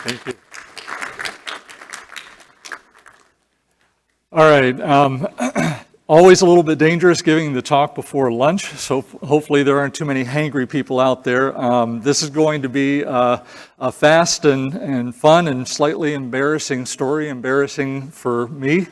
Thank you. All right. Always a little bit dangerous giving the talk before lunch, so hopefully there aren't too many hangry people out there. This is going to be a fast and fun and slightly embarrassing story, embarrassing for me.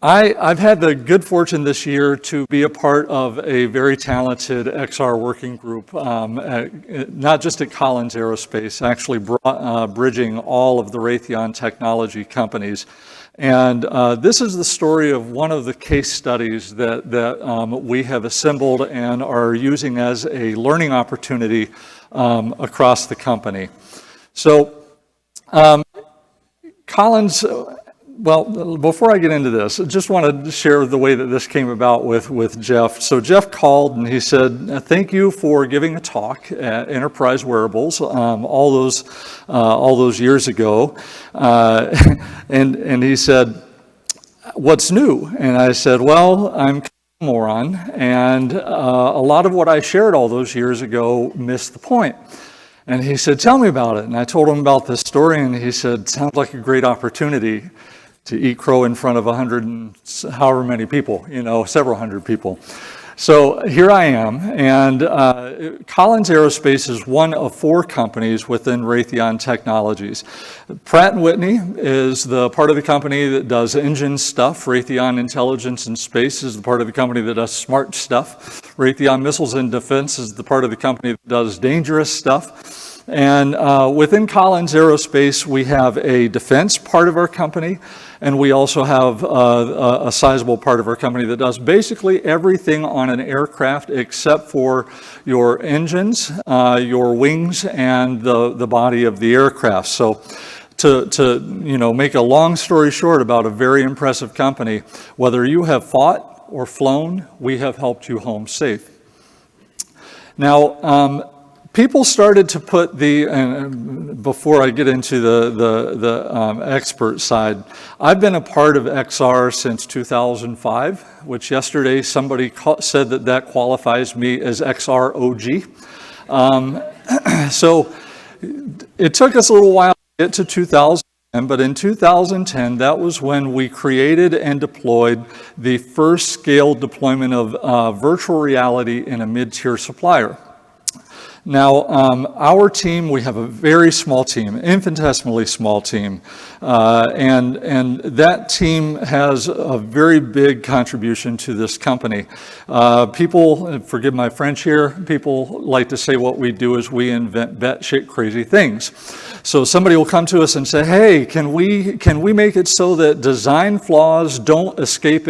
I've had the good fortune this year to be a part of a very talented XR working group, not just at Collins Aerospace, actually bridging all of the Raytheon technology companies. And this is the story of one of the case studies that we have assembled and are using as a learning opportunity across the company. So Collins, well, before I get into this, I just wanted to share the way that this came about with Jeff. So Jeff called and he said, "Thank you for giving a talk at Enterprise Wearables all those years ago." And he said, "What's new?" And I said, "Well, I'm a moron, and a lot of what I shared all those years ago missed the point." And he said, "Tell me about it." And I told him about this story, and he said, "Sounds like a great opportunity to eat crow in front of 100 and however many people, several hundred people." So here I am, and Collins Aerospace is one of 4 companies within Raytheon Technologies. Pratt & Whitney is the part of the company that does engine stuff. Raytheon Intelligence and Space is the part of the company that does smart stuff. Raytheon Missiles and Defense is the part of the company that does dangerous stuff. And within Collins Aerospace, we have a defense part of our company, and we also have a sizable part of our company that does basically everything on an aircraft except for your engines, your wings, and the body of the aircraft. So to make a long story short about a very impressive company, whether you have fought or flown, we have helped you home safe. Now, people started to put and before I get into the expert side, I've been a part of XR since 2005, which yesterday somebody said that qualifies me as XR OG. So it took us a little while to get to 2010, but in 2010, that was when we created and deployed the first scale deployment of virtual reality in a mid-tier supplier. Now, our team, we have a very small team, infinitesimally small team, and that team has a very big contribution to this company. People, forgive my French here, people like to say what we do is we invent batshit crazy things. So somebody will come to us and say, "Hey, can we make it so that design flaws don't escape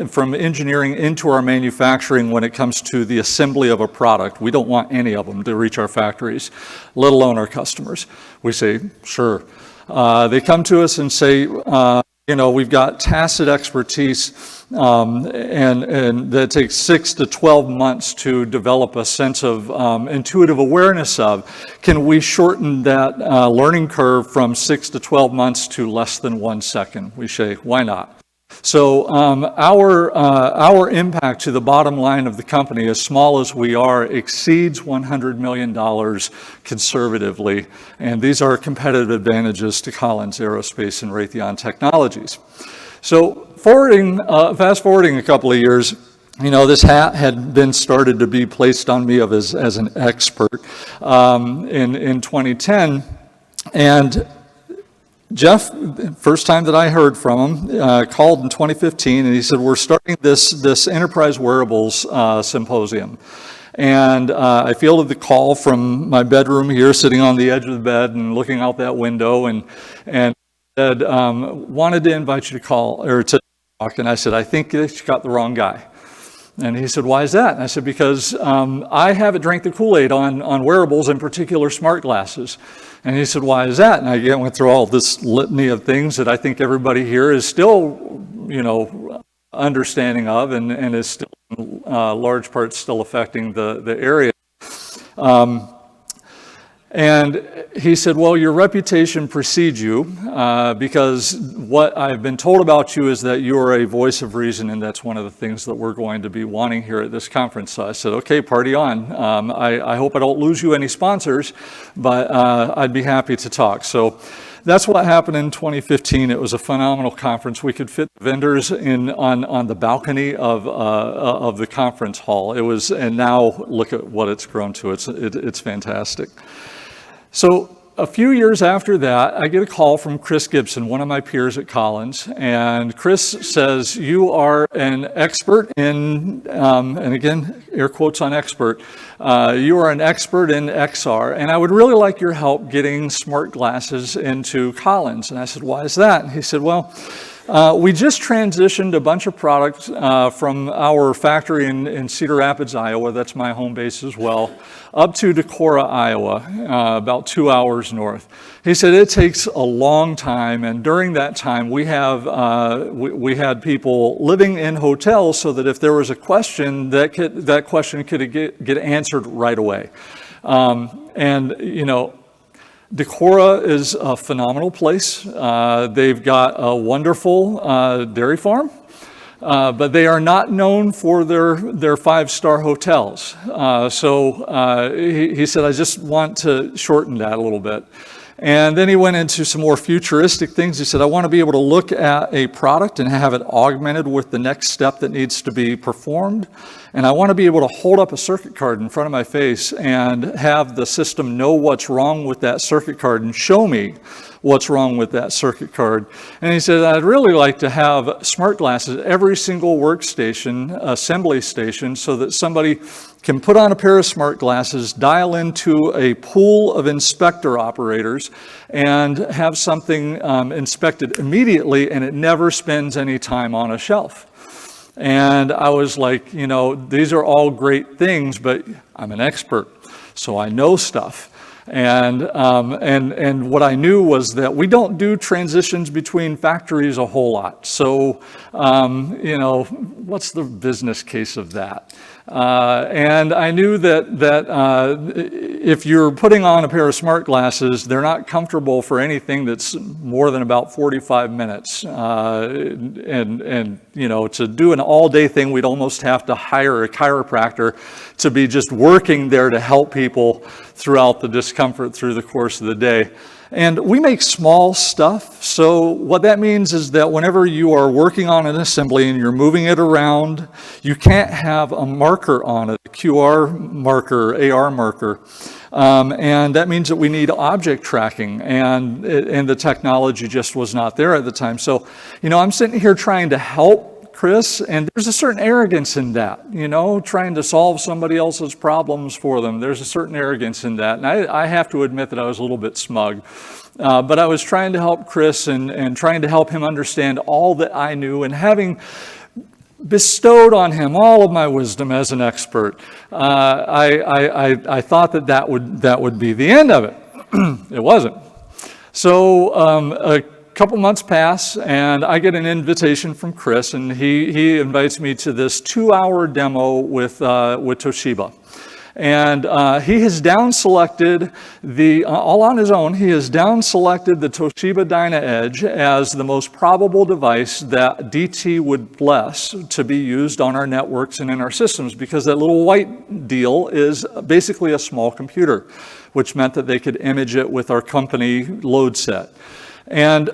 from engineering into our manufacturing when it comes to the assembly of a product? We don't want any of them to reach our factories, let alone our customers." We say, "Sure." They come to us and say, "We've got tacit expertise, and that takes 6 to 12 months to develop a sense of intuitive awareness of. Can we shorten that learning curve from 6 to 12 months to less than 1 second?" We say, "Why not?" So our impact to the bottom line of the company, as small as we are, exceeds $100 million conservatively, and these are competitive advantages to Collins Aerospace and Raytheon Technologies. So fast forwarding a couple of years, this hat had been started to be placed on me as an expert in 2010, and Jeff, first time that I heard from him, called in 2015, and he said, "We're starting this Enterprise Wearables Symposium." And I fielded the call from my bedroom here, sitting on the edge of the bed and looking out that window, and said, "Wanted to invite you to call or to talk." And I said, "I think you got the wrong guy." And he said, "Why is that?" And I said, "Because I haven't drank the Kool-Aid on wearables, in particular smart glasses." And he said, "Why is that?" And I went through all this litany of things that I think everybody here is still, understanding of, and is still, in large part, still affecting the area. And he said, well, your reputation precedes you because what I've been told about you is that you are a voice of reason, and that's one of the things that we're going to be wanting here at this conference. So I said, okay, party on. I hope I don't lose you any sponsors, but I'd be happy to talk. So that's what happened in 2015. It was a phenomenal conference. We could fit vendors on the balcony of the conference hall. It was, and now look at what it's grown to. It's fantastic. So a few years after that, I get a call from Chris Gibson, one of my peers at Collins, and Chris says, you are an expert in, and again, air quotes on expert, you are an expert in XR, and I would really like your help getting smart glasses into Collins. And I said, why is that? And he said, well, we just transitioned a bunch of products from our factory in Cedar Rapids, Iowa, that's my home base as well, up to Decorah, Iowa, about 2 hours north. He said it takes a long time, and during that time we had people living in hotels so that if there was a question, that question could get answered right away. And you know, Decorah is a phenomenal place. They've got a wonderful dairy farm, but they are not known for their five-star hotels. So he said, I just want to shorten that a little bit. And then he went into some more futuristic things. He said, I want to be able to look at a product and have it augmented with the next step that needs to be performed. And I want to be able to hold up a circuit card in front of my face and have the system know what's wrong with that circuit card and show me what's wrong with that circuit card. And he said, I'd really like to have smart glasses at every single workstation, assembly station, so that somebody can put on a pair of smart glasses, dial into a pool of inspector operators, and have something inspected immediately, and it never spends any time on a shelf. And I was like, you know, these are all great things, but I'm an expert, so I know stuff. And what I knew was that we don't do transitions between factories a whole lot. So, you know, what's the business case of that? And I knew that if you're putting on a pair of smart glasses, they're not comfortable for anything that's more than about 45 minutes. And you know, to do an all-day thing, we'd almost have to hire a chiropractor to be just working there to help people throughout the discomfort through the course of the day. And we make small stuff, so what that means is that whenever you are working on an assembly and you're moving it around, you can't have a marker on it, a QR marker, AR marker. And that means that we need object tracking, and the technology just was not there at the time. So, you know, I'm sitting here trying to help Chris, and there's a certain arrogance in that, you know, trying to solve somebody else's problems for them. There's a certain arrogance in that, and I have to admit that I was a little bit smug. But I was trying to help Chris and trying to help him understand all that I knew, and having bestowed on him all of my wisdom as an expert, I thought that would be the end of it. It wasn't. So a couple months pass, and I get an invitation from Chris, and he invites me to this 2-hour demo with Toshiba. And he has down-selected all on his own, he has down-selected the Toshiba DynaEdge as the most probable device that DT would bless to be used on our networks and in our systems, because that little white deal is basically a small computer, which meant that they could image it with our company load set. And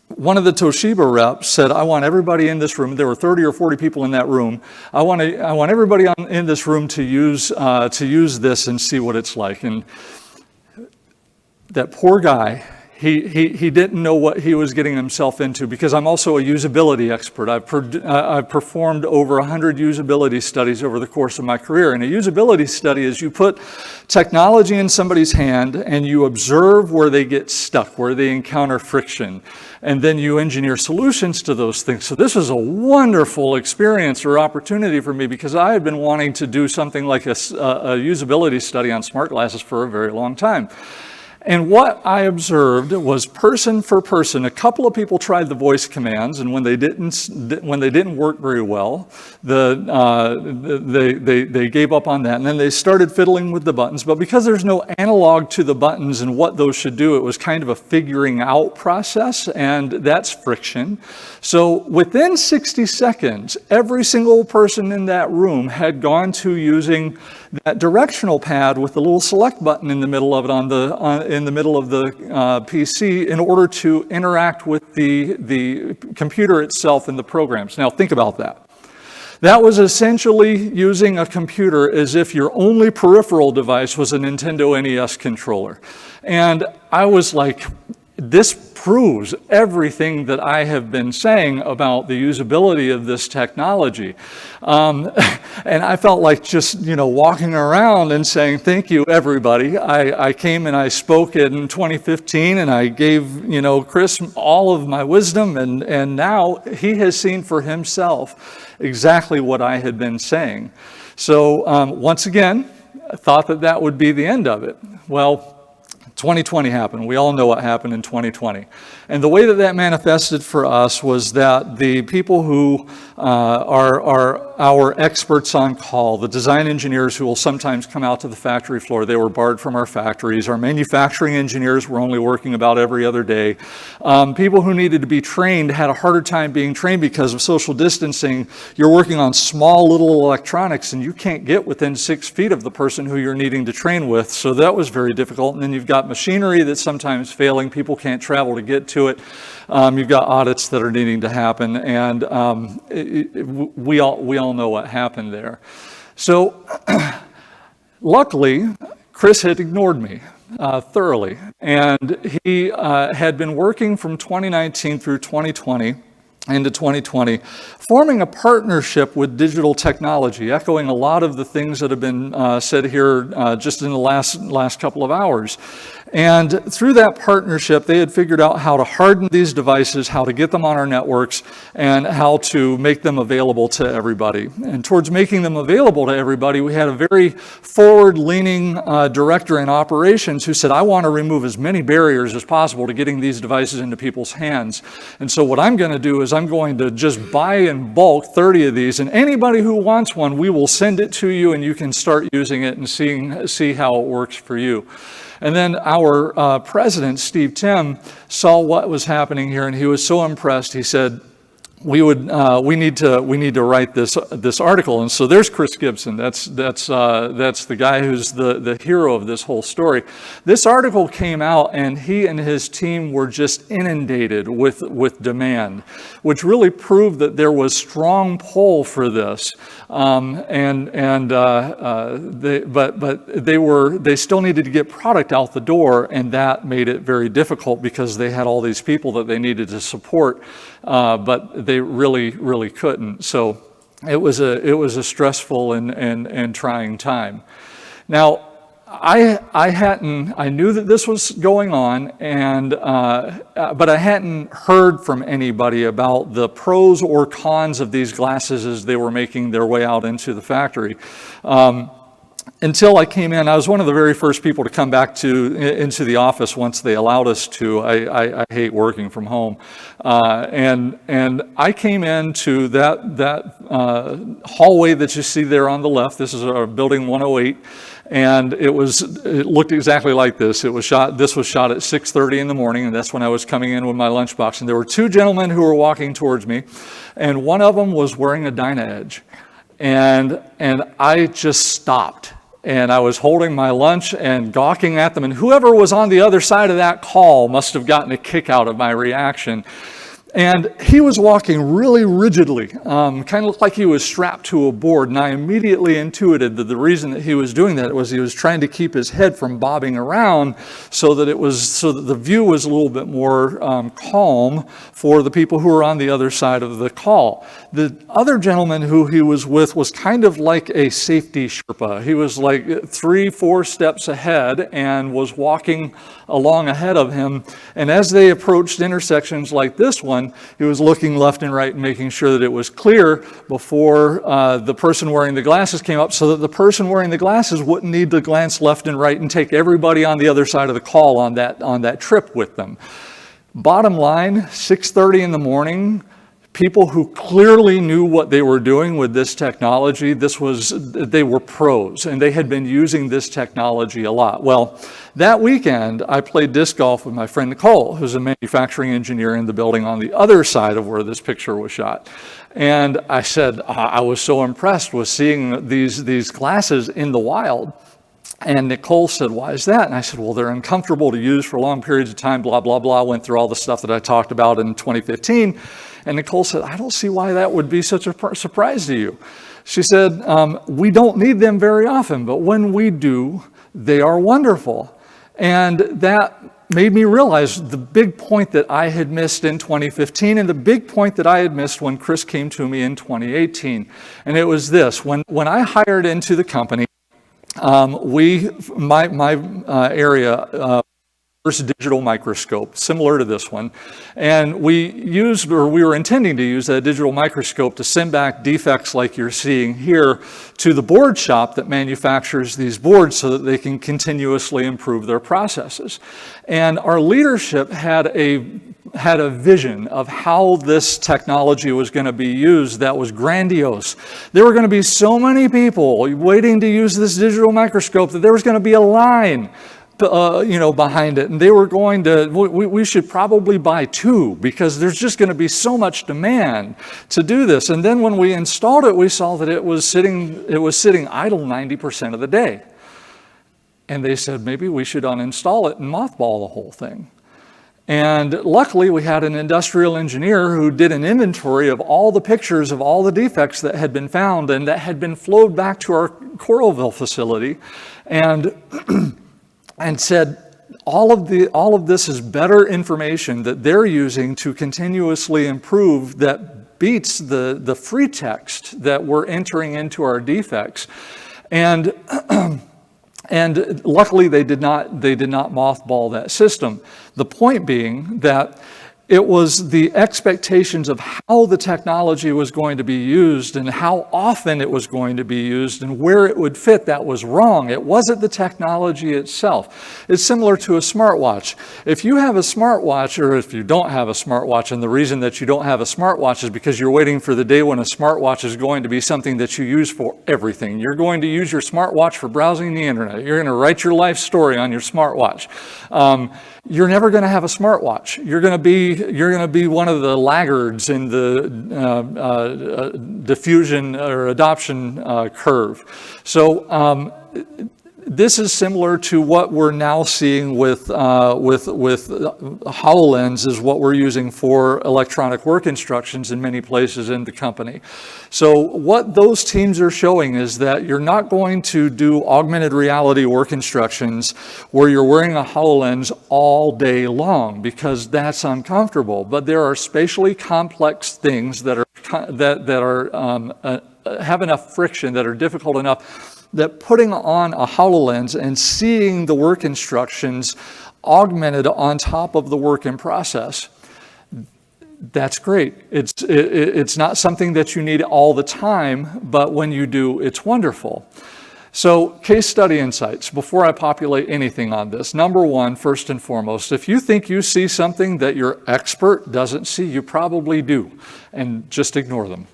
one of the Toshiba reps said, I want everybody in this room, there were 30 or 40 people in that room, I want everybody in this room to use this and see what it's like. And that poor guy, he didn't know what he was getting himself into, because I'm also a usability expert. I've performed over 100 usability studies over the course of my career. And a usability study is you put technology in somebody's hand and you observe where they get stuck, where they encounter friction, and then you engineer solutions to those things. So this was a wonderful experience or opportunity for me, because I had been wanting to do something like a usability study on smart glasses for a very long time. And what I observed was person for person, a couple of people tried the voice commands, and when they didn't work very well, they gave up on that, and then they started fiddling with the buttons. But because there's no analog to the buttons and what those should do, it was kind of a figuring out process, and that's friction. So within 60 seconds, every single person in that room had gone to using that directional pad with the little select button in the middle of it in the middle of the PC in order to interact with the computer itself and the programs. Now think about that. That was essentially using a computer as if your only peripheral device was a Nintendo NES controller. And I was like, this proves everything that I have been saying about the usability of this technology. And I felt like just, walking around and saying, thank you, everybody. I came and I spoke in 2015 and I gave, Chris all of my wisdom, and now he has seen for himself exactly what I had been saying. So once again, I thought that would be the end of it. Well, 2020 happened. We all know what happened in 2020. And the way that manifested for us was that the people who are our experts on call, the design engineers who will sometimes come out to the factory floor, they were barred from our factories. Our manufacturing engineers were only working about every other day. People who needed to be trained had a harder time being trained because of social distancing. You're working on small little electronics and you can't get within 6 feet of the person who you're needing to train with. So that was very difficult. And then you've got machinery that's sometimes failing. People can't travel to get to it. You've got audits that are needing to happen, and we all know what happened there. So luckily, Chris had ignored me thoroughly, and he had been working from 2019 through 2020 into 2020, forming a partnership with digital technology, echoing a lot of the things that have been said here just in the last couple of hours. And through that partnership, they had figured out how to harden these devices, how to get them on our networks, and how to make them available to everybody. And towards making them available to everybody, we had a very forward-leaning director in operations who said, I want to remove as many barriers as possible to getting these devices into people's hands. And so what I'm going to do is I'm going to just buy in bulk 30 of these, and anybody who wants one, we will send it to you, and you can start using it and see how it works for you. And then our president, Steve Tim, saw what was happening here, and he was so impressed. He said, we need to write this article. And so there's Chris Gibson. That's the guy who's the hero of this whole story. This article came out, and he and his team were just inundated with demand, which really proved that there was strong pull for this. But they still needed to get product out the door, and that made it very difficult because they had all these people that they needed to support, but they really couldn't. So it was a stressful and trying time. Now, I knew that this was going on, but I hadn't heard from anybody about the pros or cons of these glasses as they were making their way out into the factory. Until I came in, I was one of the very first people to come back into the office once they allowed us to. I hate working from home, and I came into that hallway that you see there on the left. This is our building 108, and it looked exactly like this. This was shot at 6:30 in the morning, and that's when I was coming in with my lunchbox. And there were two gentlemen who were walking towards me, and one of them was wearing a Dynaedge. And I just stopped, and I was holding my lunch and gawking at them, and whoever was on the other side of that call must have gotten a kick out of my reaction. And he was walking really rigidly, kind of looked like he was strapped to a board, and I immediately intuited that the reason that he was doing that was he was trying to keep his head from bobbing around so that the view was a little bit more calm for the people who were on the other side of the call. The other gentleman who he was with was kind of like a safety Sherpa. He was like 3-4 steps ahead and was walking along ahead of him, and as they approached intersections like this one, one, he was looking left and right and making sure that it was clear before the person wearing the glasses came up, so that the person wearing the glasses wouldn't need to glance left and right and take everybody on the other side of the call on that trip with them. Bottom line, 6:30 in the morning, people who clearly knew what they were doing with this technology, they were pros, and they had been using this technology a lot. Well, that weekend, I played disc golf with my friend Nicole, who's a manufacturing engineer in the building on the other side of where this picture was shot. And I said, I was so impressed with seeing these glasses in the wild. And Nicole said, why is that? And I said, well, they're uncomfortable to use for long periods of time, blah, blah, blah. Went through all the stuff that I talked about in 2015. And Nicole said, I don't see why that would be such a surprise to you. She said, we don't need them very often, but when we do, they are wonderful. And that made me realize the big point that I had missed in 2015 and the big point that I had missed when Chris came to me in 2018. And it was this: when I hired into the company, my area first digital microscope, similar to this one, and we were intending to use that digital microscope to send back defects like you're seeing here to the board shop that manufactures these boards so that they can continuously improve their processes. And our leadership had a vision of how this technology was going to be used that was grandiose. There were going to be so many people waiting to use this digital microscope that there was going to be a line behind it, and they were going to, we should probably buy two because there's just going to be so much demand to do this. And then when we installed it, we saw that it was sitting idle 90% of the day. And they said, maybe we should uninstall it and mothball the whole thing. And luckily, we had an industrial engineer who did an inventory of all the pictures of all the defects that had been found and that had been flowed back to our Coralville facility, and said, all of this is better information that they're using to continuously improve that beats the free text that we're entering into our defects. And luckily they did not mothball that system. The point being that it was the expectations of how the technology was going to be used and how often it was going to be used and where it would fit that was wrong. It wasn't the technology itself. It's similar to a smartwatch. If you have a smartwatch, or if you don't have a smartwatch, and the reason that you don't have a smartwatch is because you're waiting for the day when a smartwatch is going to be something that you use for everything. You're going to use your smartwatch for browsing the internet. You're going to write your life story on your smartwatch. You're never going to have a smartwatch. You're going to be one of the laggards in the diffusion or adoption curve. So this is similar to what we're now seeing with HoloLens, is what we're using for electronic work instructions in many places in the company. So what those teams are showing is that you're not going to do augmented reality work instructions where you're wearing a HoloLens all day long, because that's uncomfortable. But there are spatially complex things that have enough friction, that are difficult enough, that putting on a HoloLens and seeing the work instructions augmented on top of the work in process, that's great. It's not something that you need all the time, but when you do, it's wonderful. So, case study insights, before I populate anything on this. Number one, first and foremost, if you think you see something that your expert doesn't see, you probably do, and just ignore them.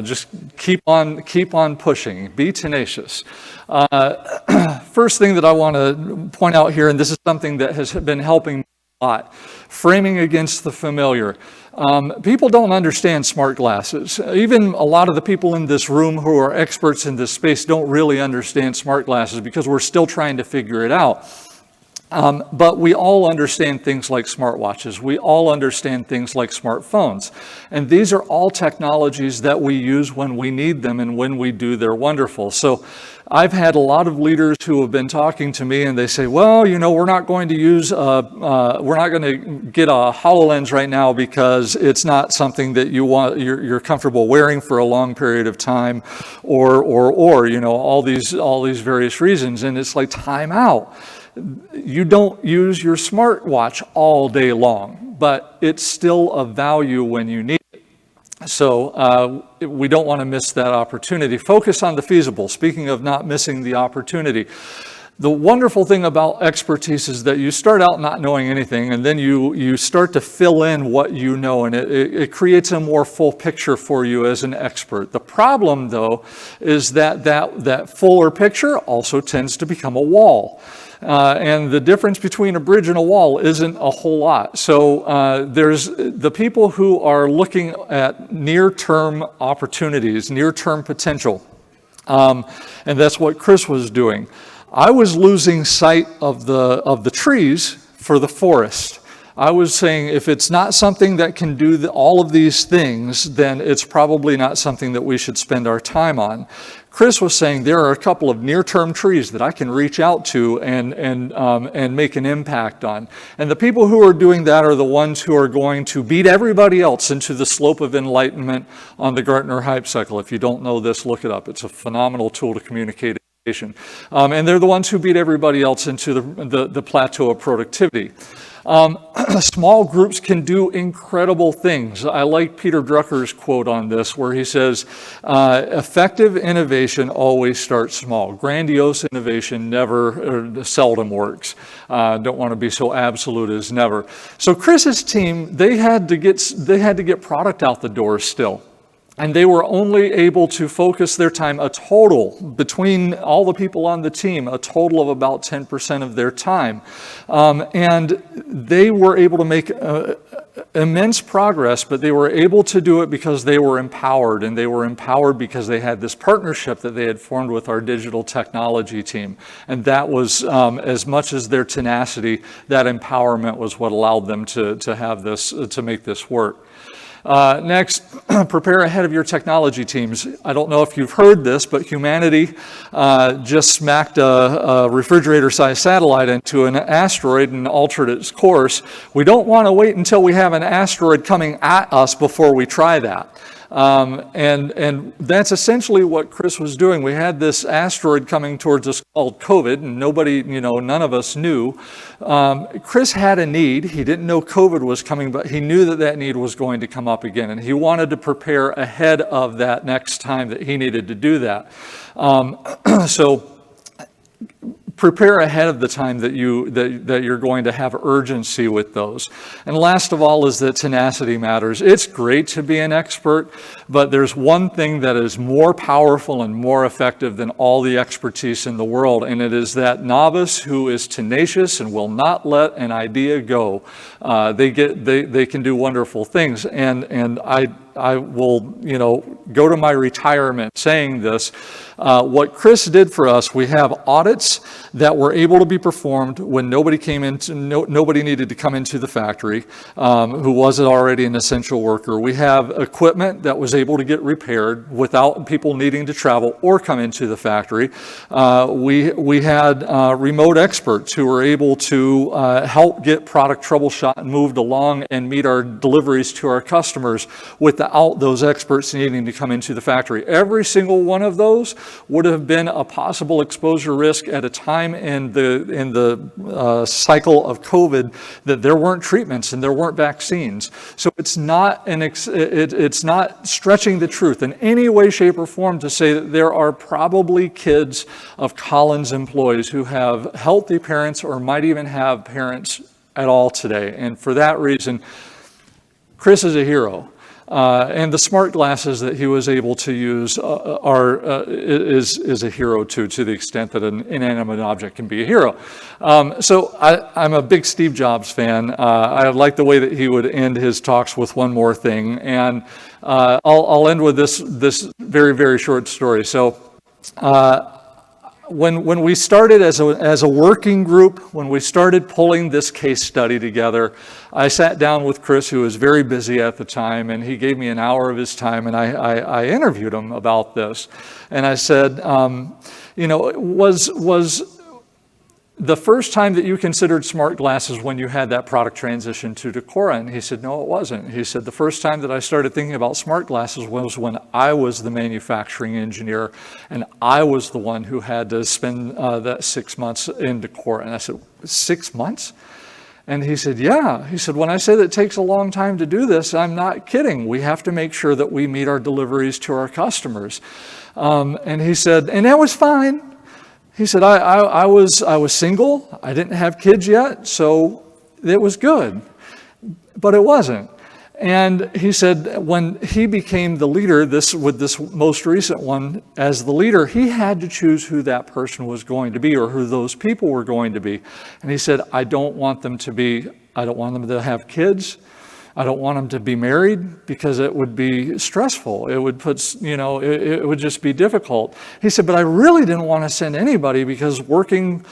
Just keep on pushing. Be tenacious. First thing that I want to point out here, and this is something that has been helping me a lot, framing against the familiar. People don't understand smart glasses. Even a lot of the people in this room who are experts in this space don't really understand smart glasses because we're still trying to figure it out. But we all understand things like smartwatches. We all understand things like smartphones. And these are all technologies that we use when we need them, and when we do, they're wonderful. So I've had a lot of leaders who have been talking to me, and they say, well, we're not going to get a HoloLens right now because it's not something that you're comfortable wearing for a long period of time, or all these various reasons. And it's like, time out. you don't use your smartwatch all day long, but it's still of value when you need it. So we don't want to miss that opportunity. Focus on the feasible. Speaking of not missing the opportunity, the wonderful thing about expertise is that you start out not knowing anything, and then you start to fill in what you know, and it creates a more full picture for you as an expert. The problem, though, is that fuller picture also tends to become a wall. And the difference between a bridge and a wall isn't a whole lot. So there's the people who are looking at near-term opportunities, near-term potential, and that's what Chris was doing. I was losing sight of the trees for the forest. I was saying if it's not something that can do all of these things, then it's probably not something that we should spend our time on. Chris was saying there are a couple of near-term trees that I can reach out to and make an impact on. And the people who are doing that are the ones who are going to beat everybody else into the slope of enlightenment on the Gartner Hype Cycle. If you don't know this, look it up. It's a phenomenal tool to communicate. And they're the ones who beat everybody else into the plateau of productivity. Small groups can do incredible things. I like Peter Drucker's quote on this, where he says, effective innovation always starts small. Grandiose innovation never or seldom works. Don't want to be so absolute as never. So Chris's team, they had to get product out the door still. And they were only able to focus their time between all the people on the team, a total of about 10% of their time. And they were able to make immense progress, but they were able to do it because they were empowered, and they were empowered because they had this partnership that they had formed with our digital technology team. And that was, as much as their tenacity, that empowerment was what allowed them to have this, to make this work. Next, prepare ahead of your technology teams. I don't know if you've heard this, but humanity just smacked a refrigerator-sized satellite into an asteroid and altered its course. We don't want to wait until we have an asteroid coming at us before we try that. And that's essentially what Chris was doing. We had this asteroid coming towards us called COVID, and none of us knew. Chris had a need. He didn't know COVID was coming, but he knew that need was going to come up again, and he wanted to prepare ahead of that next time that he needed to do that. So prepare ahead of the time that you're going to have urgency with those. And last of all is that tenacity matters. It's great to be an expert, but there's one thing that is more powerful and more effective than all the expertise in the world, and it is that novice who is tenacious and will not let an idea go. They can do wonderful things, and I will, go to my retirement saying this. What Chris did for us, we have audits that were able to be performed when nobody needed to come into the factory, who wasn't already an essential worker. We have equipment that was able to get repaired without people needing to travel or come into the factory. We had remote experts who were able to help get product troubleshot and moved along and meet our deliveries to our customers without those experts needing to come into the factory. Every single one of those would have been a possible exposure risk at a time in the cycle of COVID that there weren't treatments and there weren't vaccines. So it's not it's not stretching the truth in any way, shape, or form to say that there are probably kids of Collins employees who have healthy parents or might even have parents at all today. And for that reason, Chris is a hero. And the smart glasses that he was able to use is a hero to the extent that an inanimate object can be a hero. So I'm a big Steve Jobs fan. I like the way that he would end his talks with one more thing, and I'll end with this very, very short story. So when we started as a working group, when we started pulling this case study together, I sat down with Chris, who was very busy at the time, and he gave me an hour of his time, and I interviewed him about this. And I said, the first time that you considered smart glasses when you had that product transition to Decora? And he said, no, it wasn't. He said, the first time that I started thinking about smart glasses was when I was the manufacturing engineer and I was the one who had to spend that 6 months in Decora. And I said, 6 months? And he said, yeah. He said, when I say that it takes a long time to do this, I'm not kidding. We have to make sure that we meet our deliveries to our customers. And he said, and that was fine. He said, I was single. I didn't have kids yet, so it was good. But it wasn't. And he said when he became the leader, with this most recent one as the leader, he had to choose who that person was going to be or who those people were going to be. And he said, I don't want them to have kids. I don't want them to be married because it would be stressful. It would put, it would just be difficult. He said, but I really didn't want to send anybody because working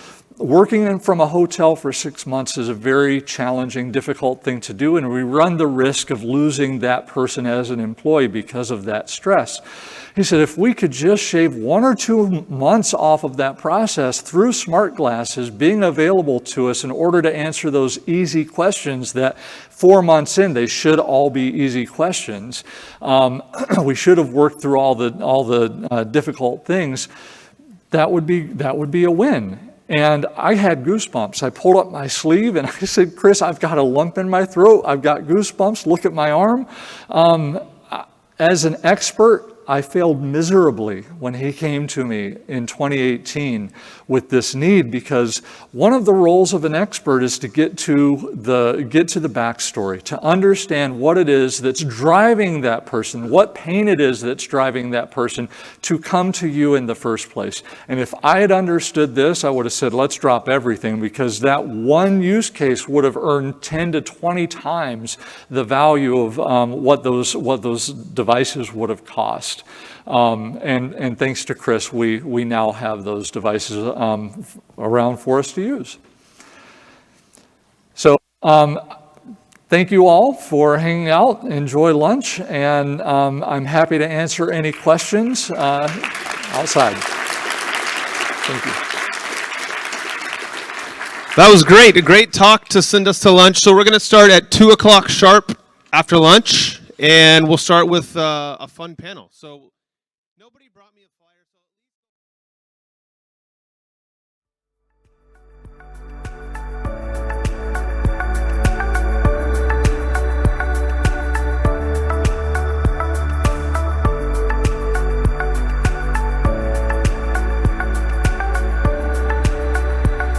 from a hotel for 6 months is a very challenging, difficult thing to do, and we run the risk of losing that person as an employee because of that stress. He said, if we could just shave 1 or 2 months off of that process through smart glasses being available to us in order to answer those easy questions that 4 months in, they should all be easy questions. We should have worked through all the difficult things. That would be a win. And I had goosebumps. I pulled up my sleeve and I said, Chris, I've got a lump in my throat. I've got goosebumps. Look at my arm. As an expert, I failed miserably when he came to me in 2018 with this need, because one of the roles of an expert is to get to the backstory, to understand what it is that's driving that person, what pain it is that's driving that person to come to you in the first place. And if I had understood this, I would have said, let's drop everything, because that one use case would have earned 10 to 20 times the value of what those devices would have cost. And thanks to Chris, we now have those devices around for us to use. So thank you all for hanging out. Enjoy lunch, and I'm happy to answer any questions outside. Thank you. That was great. A great talk to send us to lunch. So we're going to start at 2 o'clock sharp after lunch, and we'll start with a fun panel. So nobody brought me a